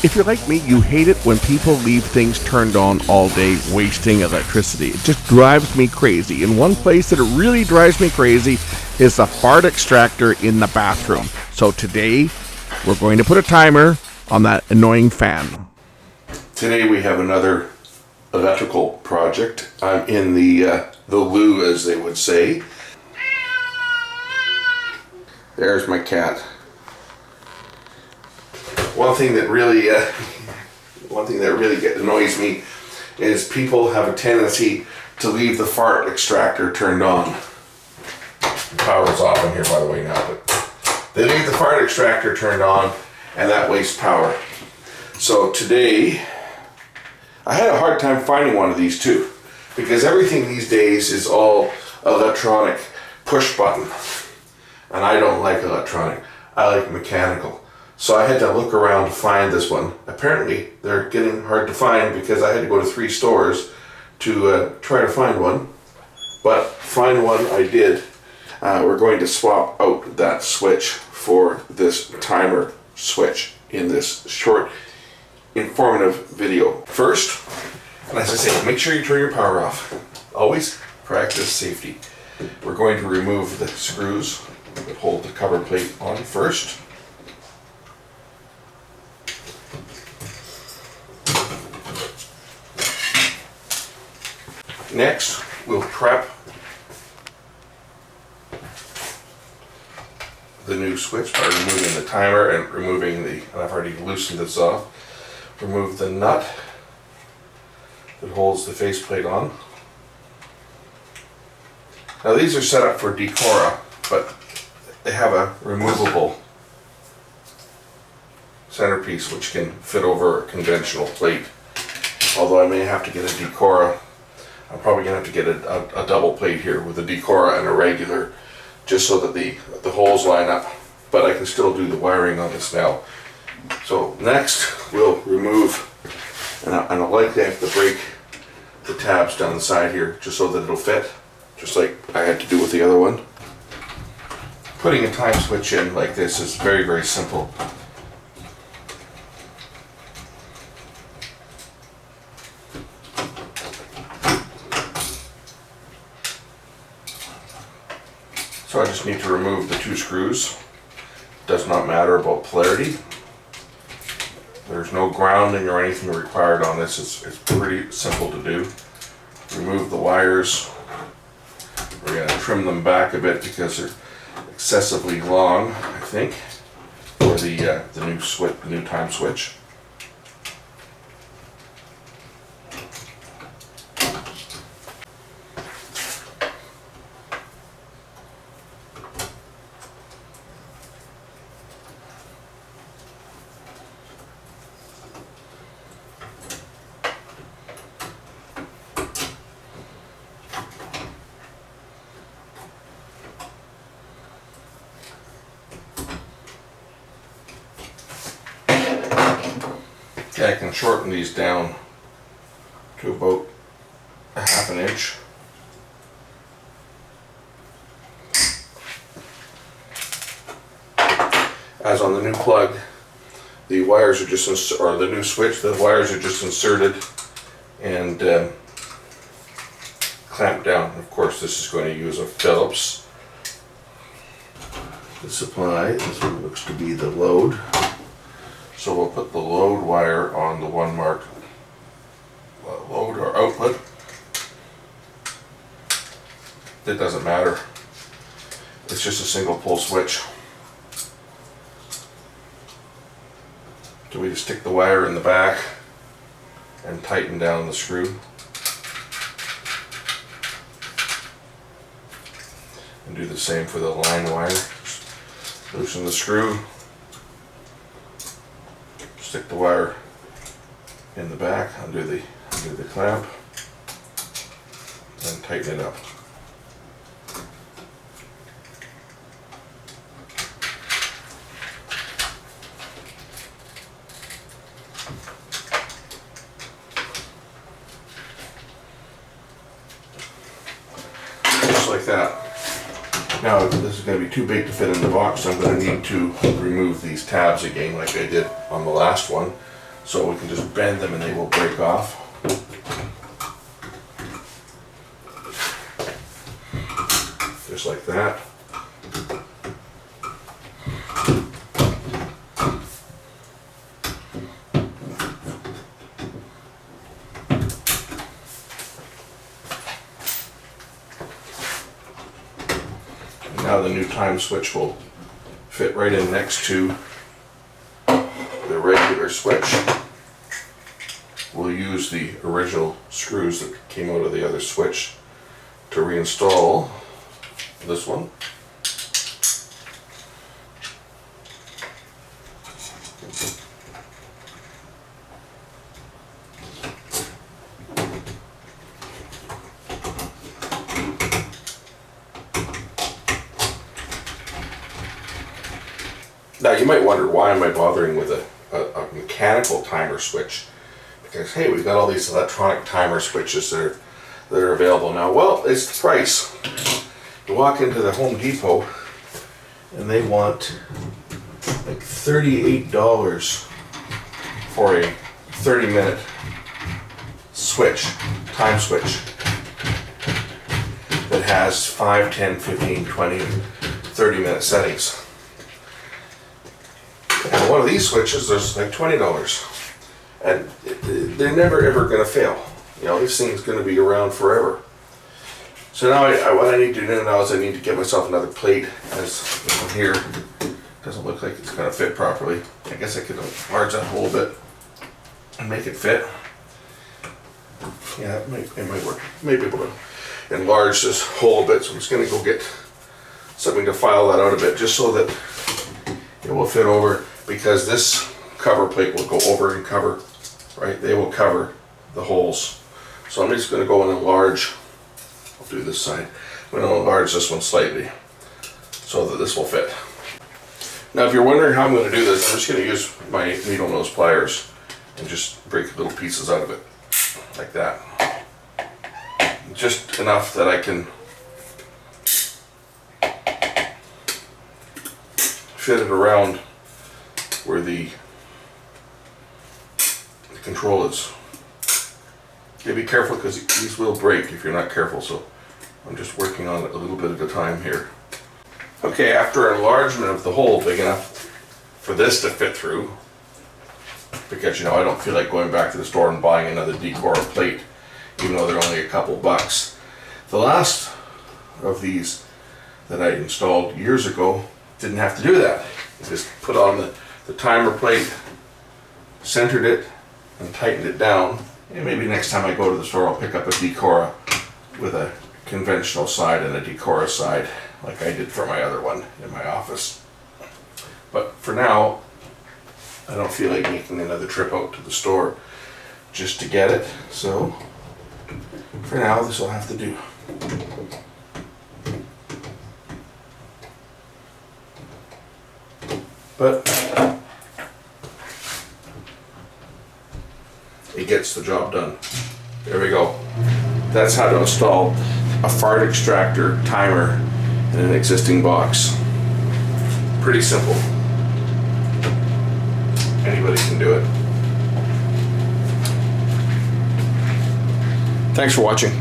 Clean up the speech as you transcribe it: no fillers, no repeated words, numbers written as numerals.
If you're like me, you hate it when people leave things turned on all day, wasting electricity. It just drives me crazy. And one place that it really drives me crazy is the fart extractor in the bathroom. So today, we're going to put a timer on that annoying fan. Today we have another electrical project. I'm in the loo, as they would say. There's my cat. One thing that really annoys me is people have a tendency to leave the fart extractor turned on. Power's off in here, by the way, now, but they leave the fart extractor turned on, and that wastes power. So today, I had a hard time finding one of these too, because everything these days is all electronic push button, and I don't like electronic. I like mechanical. So I had to look around to find this one. Apparently, they're getting hard to find because I had to go to 3 stores to try to find one. But find one I did. We're going to swap out that switch for this timer switch in this short, informative video. First, and as I say, make sure you turn your power off. Always practice safety. We're going to remove the screws that hold the cover plate on first. Next, we'll prep the new switch by removing the timer and removing and I've already loosened this off. Remove the nut that holds the faceplate on. Now these are set up for Decora, but they have a removable centerpiece which can fit over a conventional plate. Although I may have to get a Decora. I'm probably going to have to get a double plate here with a Decora and a regular, just so that the holes line up. But I can still do the wiring on this now. So next we'll remove, and I'll likely have to break the tabs down the side here just so that it'll fit, just like I had to do with the other one. Putting a time switch in like this is very, very simple. So I just need to remove the 2 screws. Does not matter about polarity. There's no grounding or anything required on this. It's pretty simple to do. Remove the wires. We're going to trim them back a bit because they're excessively long, I think, for the new time switch. Okay, I can shorten these down to about a ½ an inch. As on the new plug, the wires are just, or the new switch, the wires are just inserted and clamped down. Of course, this is going to use a Phillips. The supply, this one looks to be the load. So we'll put the load wire on the one marked load or output. It doesn't matter. It's just a single pull switch. So we just stick the wire in the back and tighten down the screw. And do the same for the line wire. Just loosen the screw. Stick the wire in the back, undo the clamp, and tighten it up. Just like that. Now this is going to be too big to fit in the box, so I'm going to need to remove these tabs again like I did on the last one. So we can just bend them and they will break off. Just like that. Now the new time switch will fit right in next to the regular switch. We'll use the original screws that came out of the other switch to reinstall this one. Now you might wonder, why am I bothering with a mechanical timer switch? Because hey, we've got all these electronic timer switches that are available now. Well, it's the price. You walk into the Home Depot and they want like $38 for a 30-minute switch, time switch, that has 5, 10, 15, 20, 30-minute settings. And one of these switches, there's like $20. And they're never ever going to fail. You know, this thing's going to be around forever. So now what I need to do now is I need to get myself another plate, as this one here doesn't look like it's going to fit properly. I guess I could enlarge that a little bit and make it fit. Yeah, it might work. May be able to enlarge this hole a bit, so I'm just going to go get something to file that out a bit, just so that it will fit over, because this cover plate will go over and cover, right? They will cover the holes. So I'm just going to go and enlarge. I'll do this side. I'm going to enlarge this one slightly so that this will fit. Now if you're wondering how I'm going to do this, I'm just going to use my needle nose pliers and just break little pieces out of it, like that. Just enough that I can fit it around where the control is. You be careful, because these will break if you're not careful, so I'm just working on it a little bit at a time here. Okay, after enlargement of the hole big enough for this to fit through, because you know I don't feel like going back to the store and buying another Decora plate, even though they're only a couple bucks. The last of these that I installed years ago didn't have to do that. I just put on the timer plate, centered it, and tightened it down. And maybe next time I go to the store I'll pick up a Decora with a conventional side and a Decora side, like I did for my other one in my office. But for now, I don't feel like making another trip out to the store just to get it, so for now this will have to do. But it gets the job done. There we go. That's how to install a fart extractor timer in an existing box. Pretty simple. Anybody can do it. Thanks for watching.